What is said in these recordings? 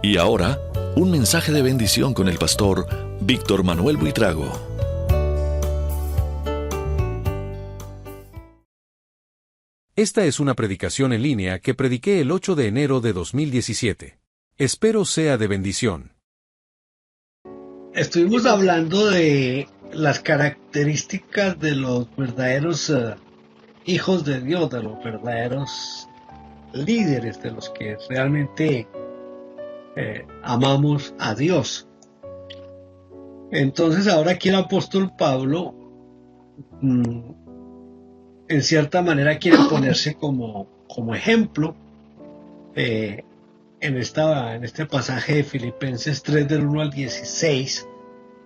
Y ahora, un mensaje de bendición con el pastor Víctor Manuel Buitrago. Esta es una predicación en línea que prediqué el 8 de enero de 2017. Espero sea de bendición. Estuvimos hablando de las características de los verdaderos hijos de Dios, de los verdaderos líderes, de los que realmente amamos a Dios. Entonces ahora aquí el apóstol Pablo en cierta manera quiere ponerse como ejemplo en este pasaje de Filipenses 3 del 1 al 16.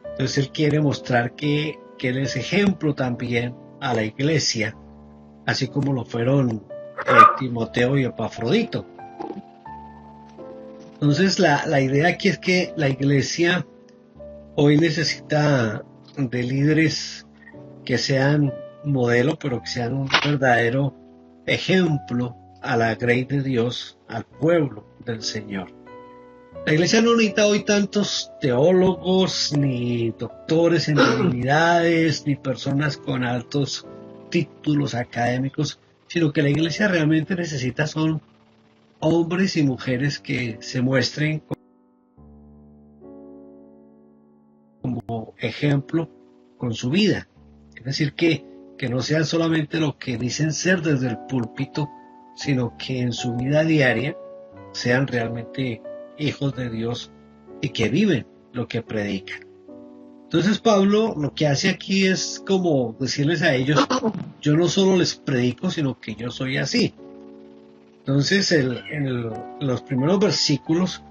Entonces él quiere mostrar que él es ejemplo también a la iglesia, así como lo fueron Timoteo y Epafrodito. Entonces la idea aquí es que la iglesia hoy necesita de líderes que sean modelo, pero que sean un verdadero ejemplo a la grey de Dios, al pueblo del Señor. La iglesia no necesita hoy tantos teólogos, ni doctores en divinidades, ni personas con altos títulos académicos, sino que la iglesia realmente necesita son hombres y mujeres que se muestren como ejemplo con su vida. Es decir, que no sean solamente lo que dicen ser desde el púlpito, sino que en su vida diaria sean realmente hijos de Dios y que viven lo que predican. Entonces Pablo lo que hace aquí es como decirles a ellos: yo no solo les predico, sino que yo soy así. Entonces en los primeros versículos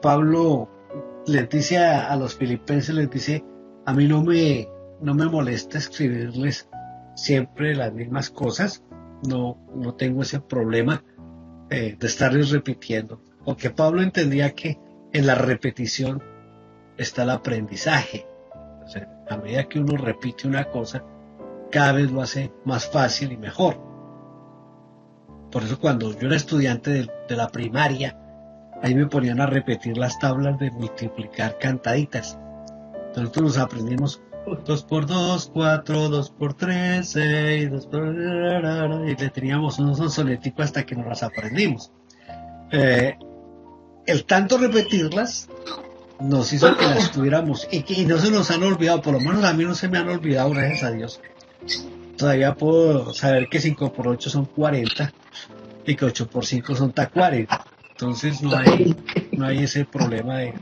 Pablo les dice a los filipenses, les dice: a mí no me molesta escribirles siempre las mismas cosas, no tengo ese problema de estarles repitiendo, porque Pablo entendía que en la repetición está el aprendizaje. O sea, a medida que uno repite una cosa, cada vez lo hace más fácil y mejor. Por eso cuando yo era estudiante de la primaria, ahí me ponían a repetir las tablas de multiplicar cantaditas. Nosotros nos aprendimos 2 por 2, 4, 2 por 3, 6, 2 por... y le teníamos unos soneticos hasta que nos las aprendimos. El tanto repetirlas nos hizo que las tuviéramos y no se nos han olvidado, por lo menos a mí no se me han olvidado, gracias a Dios. Todavía puedo saber que 5 por 8 son 40 y que 8 por 5 son tacuares. Entonces no hay ese problema de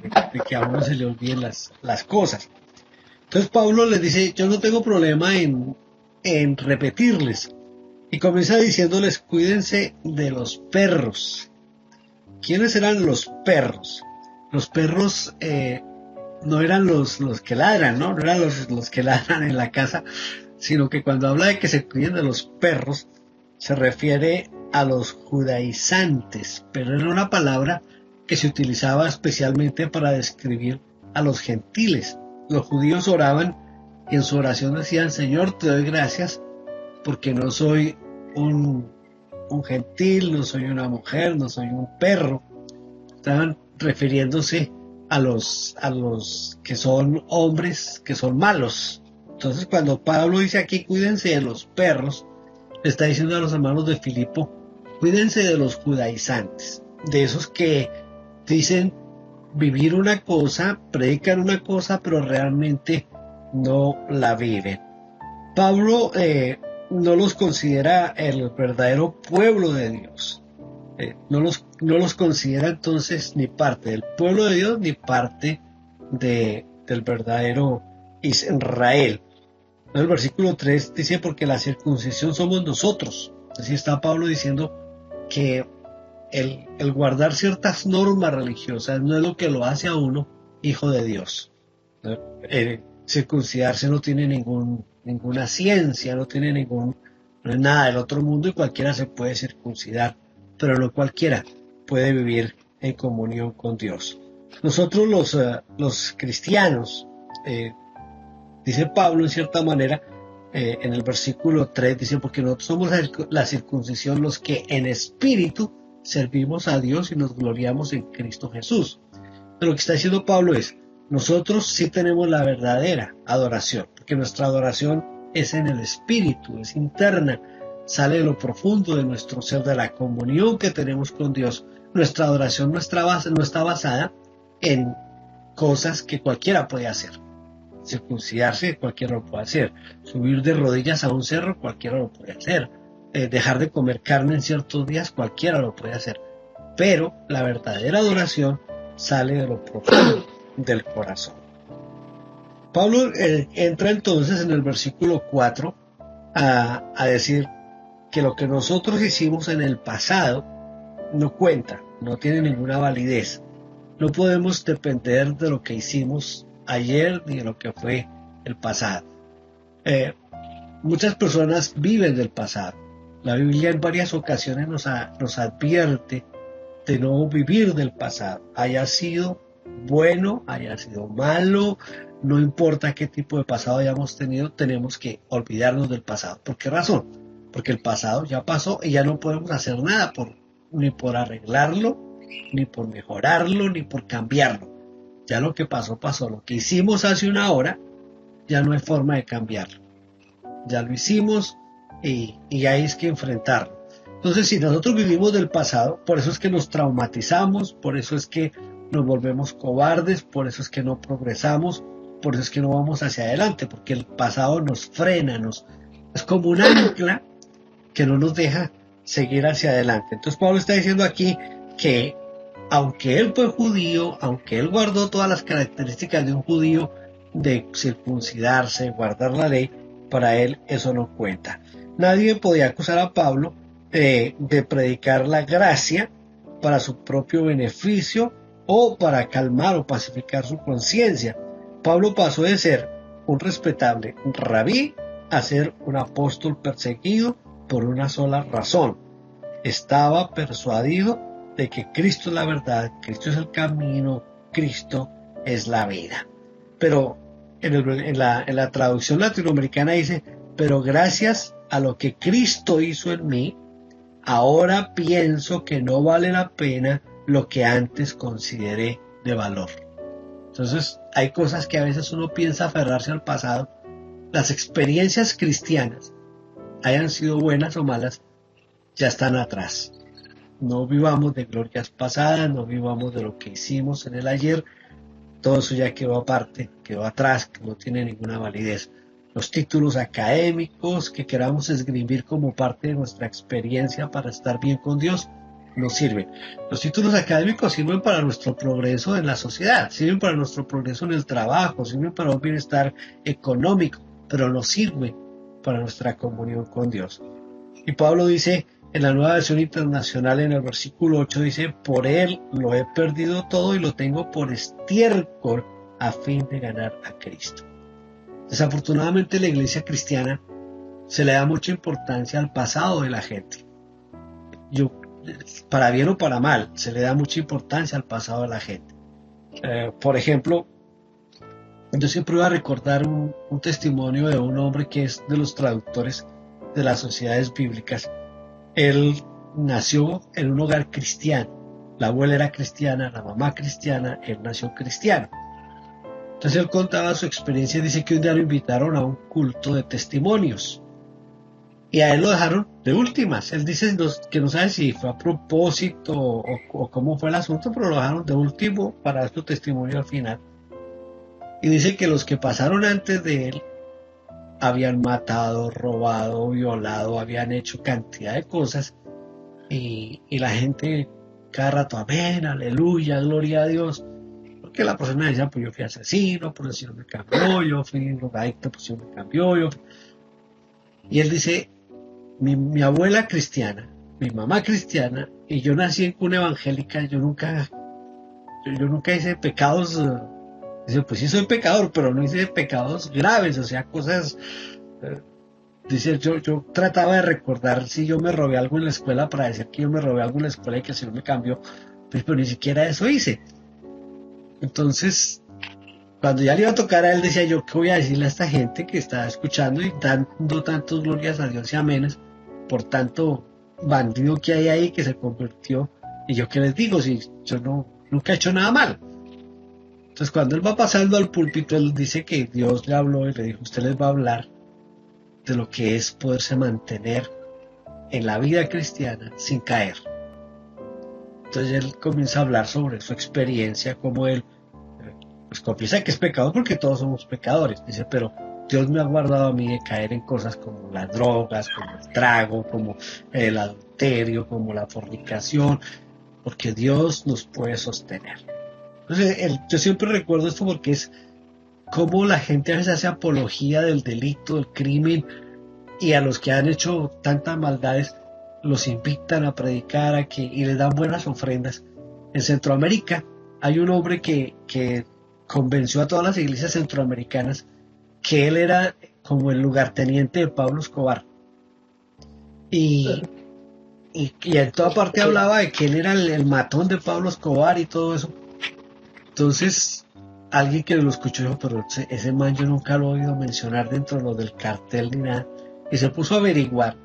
que a uno se le olviden las cosas. Entonces Pablo les dice: yo no tengo problema en repetirles. Y comienza diciéndoles: cuídense de los perros. ¿Quiénes eran los perros? Los perros no eran los que ladran, ¿no? No eran los que ladran en la casa, sino que cuando habla de que se cuiden de los perros, se refiere a los judaizantes, pero era una palabra que se utilizaba especialmente para describir a los gentiles. Los judíos oraban y en su oración decían: Señor, te doy gracias porque no soy un gentil, no soy una mujer, no soy un perro. Estaban refiriéndose a los que son hombres, que son malos. Entonces cuando Pablo dice aquí: cuídense de los perros, le está diciendo a los hermanos de Filipo: cuídense de los judaizantes, de esos que dicen vivir una cosa, predican una cosa, pero realmente no la viven. Pablo no los considera el verdadero pueblo de Dios. No los considera entonces ni parte del pueblo de Dios ni parte del verdadero Israel. El versículo 3 dice: porque la circuncisión somos nosotros. Así está Pablo diciendo que el guardar ciertas normas religiosas no es lo que lo hace a uno hijo de Dios. Circuncidarse no tiene ninguna ciencia, no es nada del otro mundo, y cualquiera se puede circuncidar, pero no cualquiera puede vivir en comunión con Dios. Nosotros los cristianos, dice Pablo en cierta manera, en el versículo 3 dice: porque nosotros somos la circuncisión los que en espíritu servimos a Dios y nos gloriamos en Cristo Jesús. Pero lo que está diciendo Pablo es, nosotros sí tenemos la verdadera adoración, porque nuestra adoración es en el Espíritu, es interna, sale de lo profundo de nuestro ser, de la comunión que tenemos con Dios. Nuestra adoración no está basada en cosas que cualquiera puede hacer. Circuncidarse, cualquiera lo puede hacer. Subir de rodillas a un cerro, cualquiera lo puede hacer. Dejar de comer carne en ciertos días, cualquiera lo puede hacer. Pero la verdadera adoración sale de lo profundo del corazón. Pablo entra entonces en el versículo 4 a decir que lo que nosotros hicimos en el pasado no cuenta, no tiene ninguna validez. No podemos depender de lo que hicimos ayer ni de lo que fue el pasado. Muchas personas viven del pasado. La Biblia en varias ocasiones nos advierte de no vivir del pasado, haya sido bueno, haya sido malo, no importa qué tipo de pasado hayamos tenido, tenemos que olvidarnos del pasado. ¿Por qué razón? Porque el pasado ya pasó y ya no podemos hacer nada ni por arreglarlo, ni por mejorarlo, ni por cambiarlo. Ya lo que pasó, pasó. Lo que hicimos hace una hora, ya no hay forma de cambiarlo. Ya lo hicimos y hay que enfrentarlo. Entonces, si nosotros vivimos del pasado, por eso es que nos traumatizamos, por eso es que nos volvemos cobardes, por eso es que no progresamos, por eso es que no vamos hacia adelante, porque el pasado nos frena, es como un ancla que no nos deja seguir hacia adelante. Entonces Pablo está diciendo aquí que aunque él fue judío, aunque él guardó todas las características de un judío, de circuncidarse, guardar la ley, para él eso no cuenta. Nadie podía acusar a Pablo de predicar la gracia para su propio beneficio o para calmar o pacificar su conciencia. Pablo pasó de ser un respetable rabí a ser un apóstol perseguido por una sola razón. Estaba persuadido de que Cristo es la verdad, Cristo es el camino, Cristo es la vida. Pero en la traducción latinoamericana dice, pero gracias a lo que Cristo hizo en mí, ahora pienso que no vale la pena lo que antes consideré de valor. Entonces hay cosas que a veces uno piensa aferrarse al pasado. Las experiencias cristianas, hayan sido buenas o malas, ya están atrás. No vivamos de glorias pasadas, no vivamos de lo que hicimos en el ayer. Todo eso ya quedó aparte, quedó atrás, que no tiene ninguna validez. Los títulos académicos que queramos esgrimir como parte de nuestra experiencia para estar bien con Dios, no sirven. Los títulos académicos sirven para nuestro progreso en la sociedad, sirven para nuestro progreso en el trabajo, sirven para un bienestar económico, pero no sirven para nuestra comunión con Dios. Y Pablo dice en la Nueva Versión Internacional, en el versículo 8, dice, por él lo he perdido todo y lo tengo por estiércol a fin de ganar a Cristo. Desafortunadamente la iglesia cristiana se le da mucha importancia al pasado de la gente. Para bien o para mal, se le da mucha importancia al pasado de la gente. Por ejemplo, yo siempre voy a recordar un testimonio de un hombre que es de los traductores de las sociedades bíblicas. Él nació en un hogar cristiano. La abuela era cristiana, la mamá cristiana, él nació cristiano. Entonces él contaba su experiencia y dice que un día lo invitaron a un culto de testimonios. Y a él lo dejaron de últimas. Él dice que no sabe si fue a propósito o cómo fue el asunto, pero lo dejaron de último para dar su testimonio al final. Y dice que los que pasaron antes de él habían matado, robado, violado, habían hecho cantidad de cosas. Y la gente cada rato, amén, aleluya, gloria a Dios. Porque la persona decía, pues yo fui asesino, por eso me cambió, yo fui drogadicto, pues yo me cambió. Y él dice, mi abuela cristiana, mi mamá cristiana, y yo nací en cuna evangélica, yo nunca hice pecados. Dice, pues sí soy pecador, pero no hice pecados graves, o sea, cosas. Dice, yo trataba de recordar si yo me robé algo en la escuela para decir que yo me robé algo en la escuela y que el Señor me cambió, pues, pero ni siquiera eso hice. Entonces, cuando ya le iba a tocar a él, decía yo, ¿qué voy a decirle a esta gente que está escuchando y dando tantos glorias a Dios y aménes por tanto bandido que hay ahí que se convirtió ¿Y yo qué les digo si yo nunca he hecho nada mal? Entonces cuando él va pasando al púlpito, él dice que Dios le habló y le dijo, usted les va a hablar de lo que es poderse mantener en la vida cristiana sin caer. Entonces él comienza a hablar sobre su experiencia, como él pues confiesa que es pecador porque todos somos pecadores. Dice, pero Dios me ha guardado a mí de caer en cosas como las drogas, como el trago, como el adulterio, como la fornicación, porque Dios nos puede sostener. Entonces yo siempre recuerdo esto porque es como la gente a veces hace apología del delito, del crimen, y a los que han hecho tantas maldades los invitan a predicar y les dan buenas ofrendas. En Centroamérica hay un hombre que convenció a todas las iglesias centroamericanas que él era como el lugarteniente de Pablo Escobar. Y en toda parte hablaba de que él era el matón de Pablo Escobar y todo eso. Entonces, alguien que lo escuchó dijo, pero ese man yo nunca lo he oído mencionar dentro de lo del cartel ni nada. Y se puso a averiguar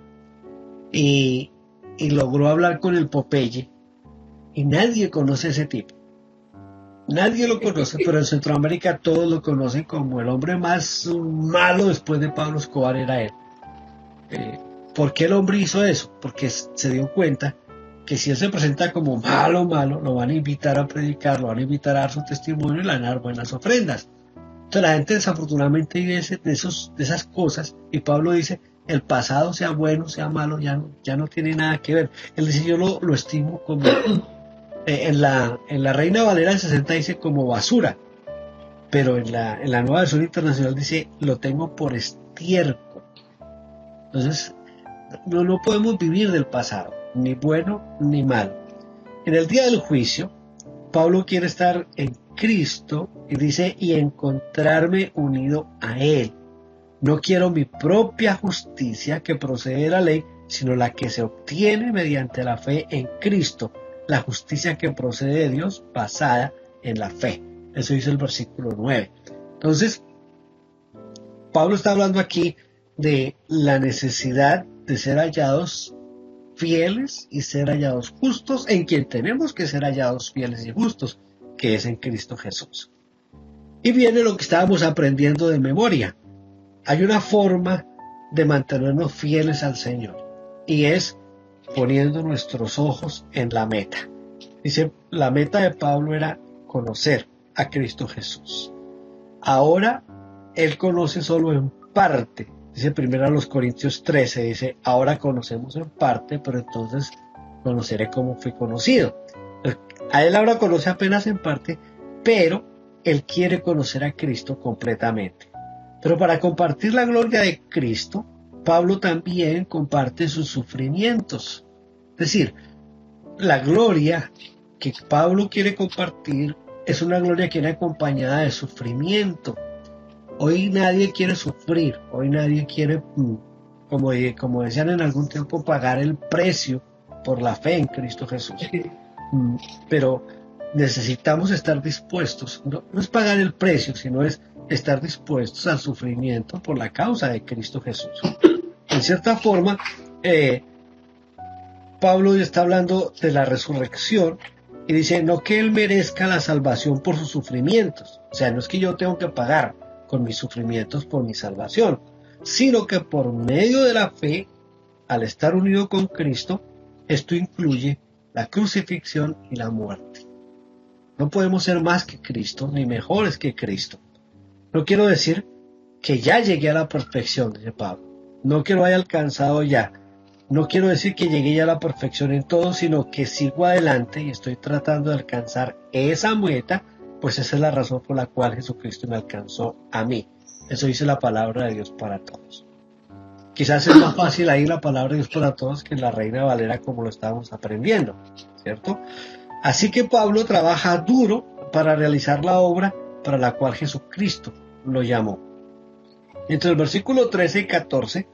y logró hablar con el Popeye. Y nadie conoce a ese tipo. Nadie lo conoce, pero en Centroamérica todos lo conocen como el hombre más malo después de Pablo Escobar era él. ¿Por qué el hombre hizo eso? Porque se dio cuenta que si él se presenta como malo, lo van a invitar a predicar, lo van a invitar a dar su testimonio y le van a dar buenas ofrendas. Entonces la gente desafortunadamente vive de esas cosas, y Pablo dice, el pasado sea bueno, sea malo, ya no tiene nada que ver. Él dice, yo lo estimo como, en la Reina Valera del 60 dice como basura, pero en la Nueva Versión Internacional dice, lo tengo por estiércol. Entonces, no podemos vivir del pasado, ni bueno ni malo. En el día del juicio, Pablo quiere estar en Cristo y dice, y encontrarme unido a Él. No quiero mi propia justicia que procede de la ley, sino la que se obtiene mediante la fe en Cristo, la justicia que procede de Dios basada en la fe. Eso dice el versículo 9. Entonces, Pablo está hablando aquí de la necesidad de ser hallados fieles y ser hallados justos en quien tenemos que ser hallados fieles y justos, que es en Cristo Jesús. Y viene lo que estábamos aprendiendo de memoria. Hay una forma de mantenernos fieles al Señor, y es poniendo nuestros ojos en la meta. Dice, la meta de Pablo era conocer a Cristo Jesús. Ahora, él conoce solo en parte. Dice primero a los Corintios 13, dice, ahora conocemos en parte, pero entonces conoceré cómo fui conocido. A él ahora conoce apenas en parte, pero él quiere conocer a Cristo completamente. Pero para compartir la gloria de Cristo, Pablo también comparte sus sufrimientos. Es decir, la gloria que Pablo quiere compartir es una gloria que viene acompañada de sufrimiento. Hoy nadie quiere sufrir, hoy nadie quiere, como decían en algún tiempo, pagar el precio por la fe en Cristo Jesús. Pero necesitamos estar dispuestos, no es pagar el precio, sino es estar dispuestos al sufrimiento por la causa de Cristo Jesús. En cierta forma, Pablo está hablando de la resurrección y dice, no que él merezca la salvación por sus sufrimientos, o sea, no es que yo tengo que pagar con mis sufrimientos por mi salvación, sino que por medio de la fe, al estar unido con Cristo, esto incluye la crucifixión y la muerte. No podemos ser más que Cristo, ni mejores que Cristo. No quiero decir que ya llegué a la perfección, dice Pablo. No que lo haya alcanzado ya. No quiero decir que llegué ya a la perfección en todo, sino que sigo adelante y estoy tratando de alcanzar esa meta, pues esa es la razón por la cual Jesucristo me alcanzó a mí. Eso dice la palabra de Dios para todos. Quizás es más fácil ahí la palabra de Dios para todos que en la Reina Valera, como lo estábamos aprendiendo, ¿cierto? Así que Pablo trabaja duro para realizar la obra para la cual Jesucristo lo llamó. Entre el versículo 13 y 14,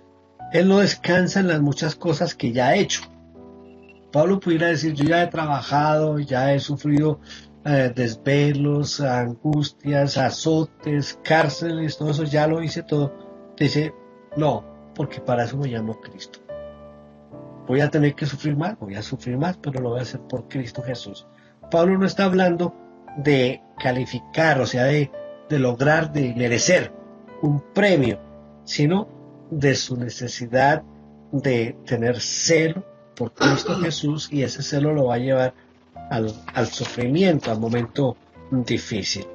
él no descansa en las muchas cosas que ya ha hecho. Pablo pudiera decir, yo ya he trabajado, ya he sufrido desvelos, angustias, azotes, cárceles, todo eso, ya lo hice todo. Dice, no, porque para eso me llamó Cristo. Voy a tener que sufrir más, voy a sufrir más, pero lo voy a hacer por Cristo Jesús. Pablo no está hablando de calificar, o sea, de lograr, de merecer un premio, sino de su necesidad de tener celo por Cristo Jesús, y ese celo lo va a llevar al sufrimiento, al momento difícil.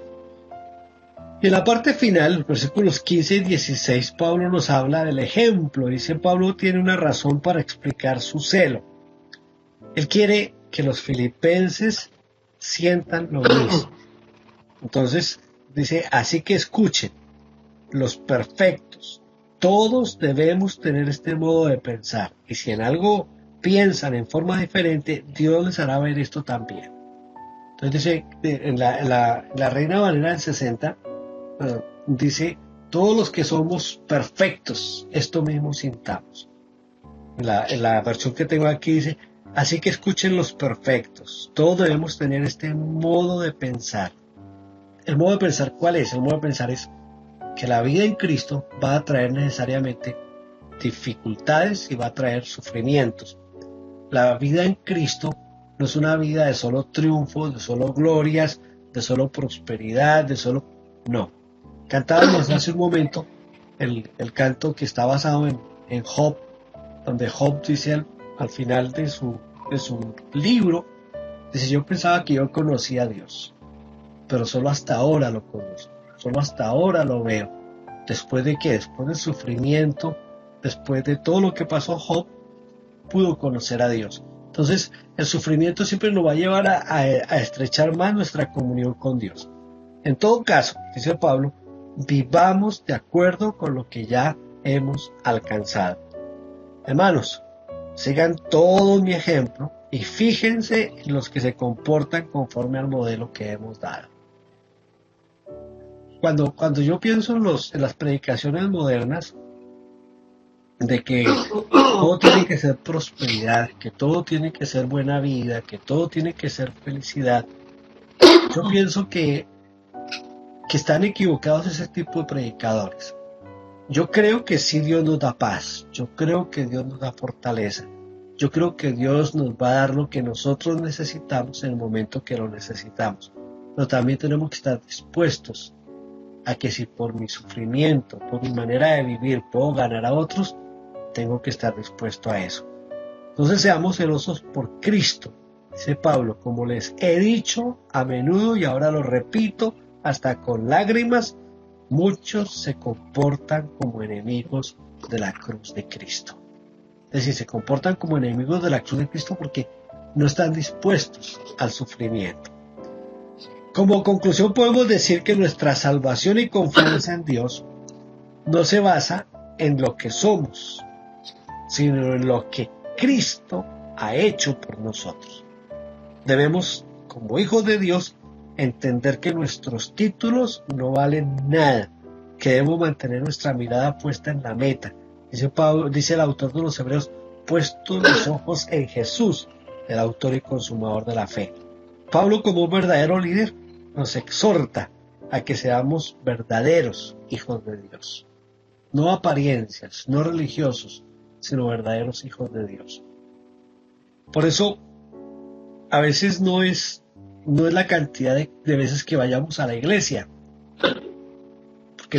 Y en la parte final, versículos 15 y 16, Pablo nos habla del ejemplo. Dice, Pablo tiene una razón para explicar su celo. Él quiere que los filipenses sientan lo mismo. Entonces, dice, así que escuchen, los perfectos, todos debemos tener este modo de pensar. Y si en algo piensan en forma diferente, Dios les hará ver esto también. Entonces dice, en la Reina Valera del 60, dice, todos los que somos perfectos, esto mismo sintamos. En la versión que tengo aquí dice, así que escuchen los perfectos, todos debemos tener este modo de pensar. ¿El modo de pensar cuál es? El modo de pensar es que la vida en Cristo va a traer necesariamente dificultades y va a traer sufrimientos. La vida en Cristo no es una vida de solo triunfos, de solo glorias, de solo prosperidad, de solo... No. Cantábamos hace un momento el canto que está basado en Job, donde Job dice al final de su libro, dice, yo pensaba que yo conocía a Dios, pero solo hasta ahora lo conozco, solo hasta ahora lo veo. ¿Después de qué? Después del sufrimiento, después de todo lo que pasó, Job pudo conocer a Dios. Entonces, el sufrimiento siempre nos va a llevar a estrechar más nuestra comunión con Dios. En todo caso, dice Pablo, vivamos de acuerdo con lo que ya hemos alcanzado. Hermanos, sigan todo mi ejemplo y fíjense en los que se comportan conforme al modelo que hemos dado. Cuando yo pienso en las predicaciones modernas, de que todo tiene que ser prosperidad, que todo tiene que ser buena vida, que todo tiene que ser felicidad, yo pienso que están equivocados ese tipo de predicadores. Yo creo que sí, Dios nos da paz, yo creo que Dios nos da fortaleza, yo creo que Dios nos va a dar lo que nosotros necesitamos en el momento que lo necesitamos, pero también tenemos que estar dispuestos a que si por mi sufrimiento, por mi manera de vivir puedo ganar a otros, tengo que estar dispuesto a eso. Entonces seamos celosos por Cristo, dice Pablo, como les he dicho a menudo y ahora lo repito hasta con lágrimas, muchos se comportan como enemigos de la cruz de Cristo. Es decir, se comportan como enemigos de la cruz de Cristo porque no están dispuestos al sufrimiento. Como conclusión podemos decir que nuestra salvación y confianza en Dios no se basa en lo que somos, sino en lo que Cristo ha hecho por nosotros. Debemos, como hijos de Dios, entender que nuestros títulos no valen nada, que debemos mantener nuestra mirada puesta en la meta. Dice el autor de los Hebreos, puestos los ojos en Jesús, el autor y consumador de la fe. Pablo, como un verdadero líder, nos exhorta a que seamos verdaderos hijos de Dios. No apariencias, no religiosos, sino verdaderos hijos de Dios. Por eso, a veces no es la cantidad de veces que vayamos a la iglesia, porque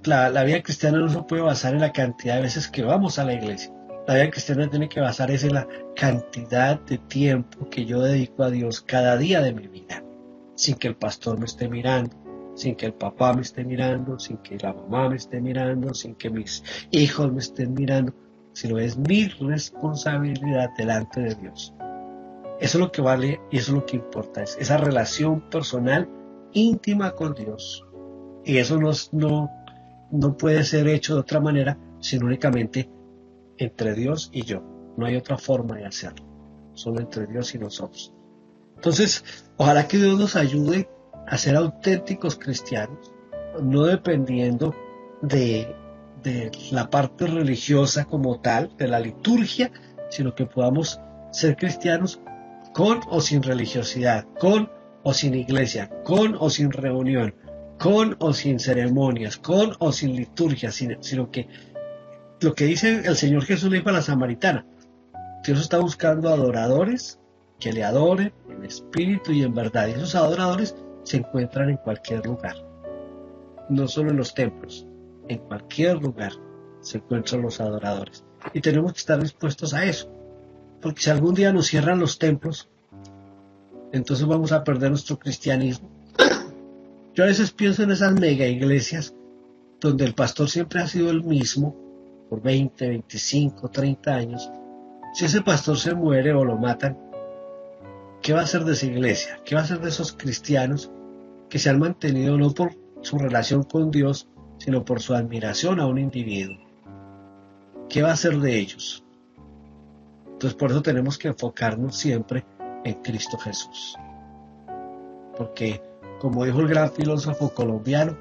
la vida cristiana no se puede basar en la cantidad de veces que vamos a la iglesia. La vida cristiana tiene que basarse en la cantidad de tiempo que yo dedico a Dios cada día de mi vida, sin que el pastor me esté mirando, sin que el papá me esté mirando, sin que la mamá me esté mirando, sin que mis hijos me estén mirando, sino es mi responsabilidad delante de Dios. Eso es lo que vale y eso es lo que importa, es esa relación personal íntima con Dios. Y eso no puede ser hecho de otra manera, sino únicamente entre Dios y yo. No hay otra forma de hacerlo, solo entre Dios y nosotros. Entonces, ojalá que Dios nos ayude a ser auténticos cristianos, no dependiendo de la parte religiosa como tal, de la liturgia, sino que podamos ser cristianos con o sin religiosidad, con o sin iglesia, con o sin reunión, con o sin ceremonias, con o sin liturgia, sino que lo que dice el Señor Jesús le dijo a la samaritana, Dios está buscando adoradores que le adoren en espíritu y en verdad. Y esos adoradores se encuentran en cualquier lugar, no solo en los templos, en cualquier lugar se encuentran los adoradores. Y tenemos que estar dispuestos a eso, porque si algún día nos cierran los templos, entonces vamos a perder nuestro cristianismo. Yo a veces pienso en esas mega iglesias donde el pastor siempre ha sido el mismo por 20, 25, 30 años. Si ese pastor se muere o lo matan, ¿qué va a hacer de esa iglesia? ¿Qué va a hacer de esos cristianos que se han mantenido no por su relación con Dios, sino por su admiración a un individuo? ¿Qué va a hacer de ellos? Entonces por eso tenemos que enfocarnos siempre en Cristo Jesús. Porque, como dijo el gran filósofo colombiano,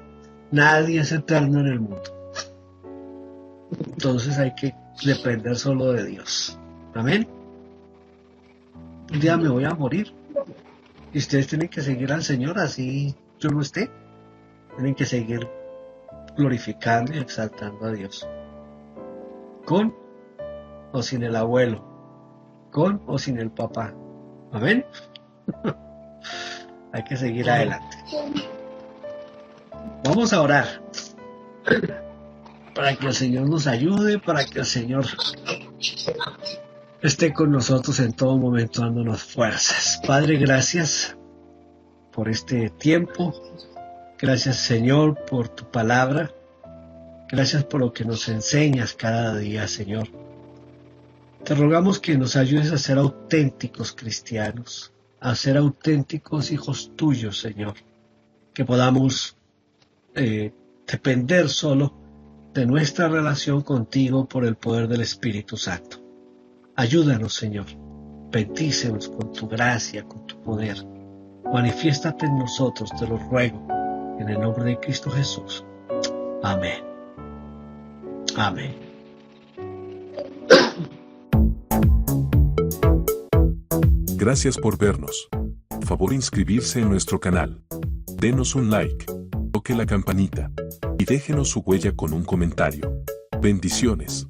nadie es eterno en el mundo. Entonces hay que depender solo de Dios. Amén. Un día me voy a morir. Y ustedes tienen que seguir al Señor, así yo no esté. Tienen que seguir glorificando y exaltando a Dios. Con o sin el abuelo. Con o sin el papá. Amén. Hay que seguir adelante. Vamos a orar para que el Señor nos ayude, para que el Señor esté con nosotros en todo momento dándonos fuerzas. Padre, gracias por este tiempo. Gracias, Señor, por tu palabra. Gracias por lo que nos enseñas cada día, Señor. Te rogamos que nos ayudes a ser auténticos cristianos, a ser auténticos hijos tuyos, Señor. Que podamos depender solo de nuestra relación contigo por el poder del Espíritu Santo. Ayúdanos, Señor. Bendícenos con tu gracia, con tu poder. Manifiéstate en nosotros, te lo ruego, en el nombre de Cristo Jesús. Amén. Amén. Gracias por vernos. Favor inscribirse en nuestro canal. Denos un like, toque la campanita y déjenos su huella con un comentario. Bendiciones.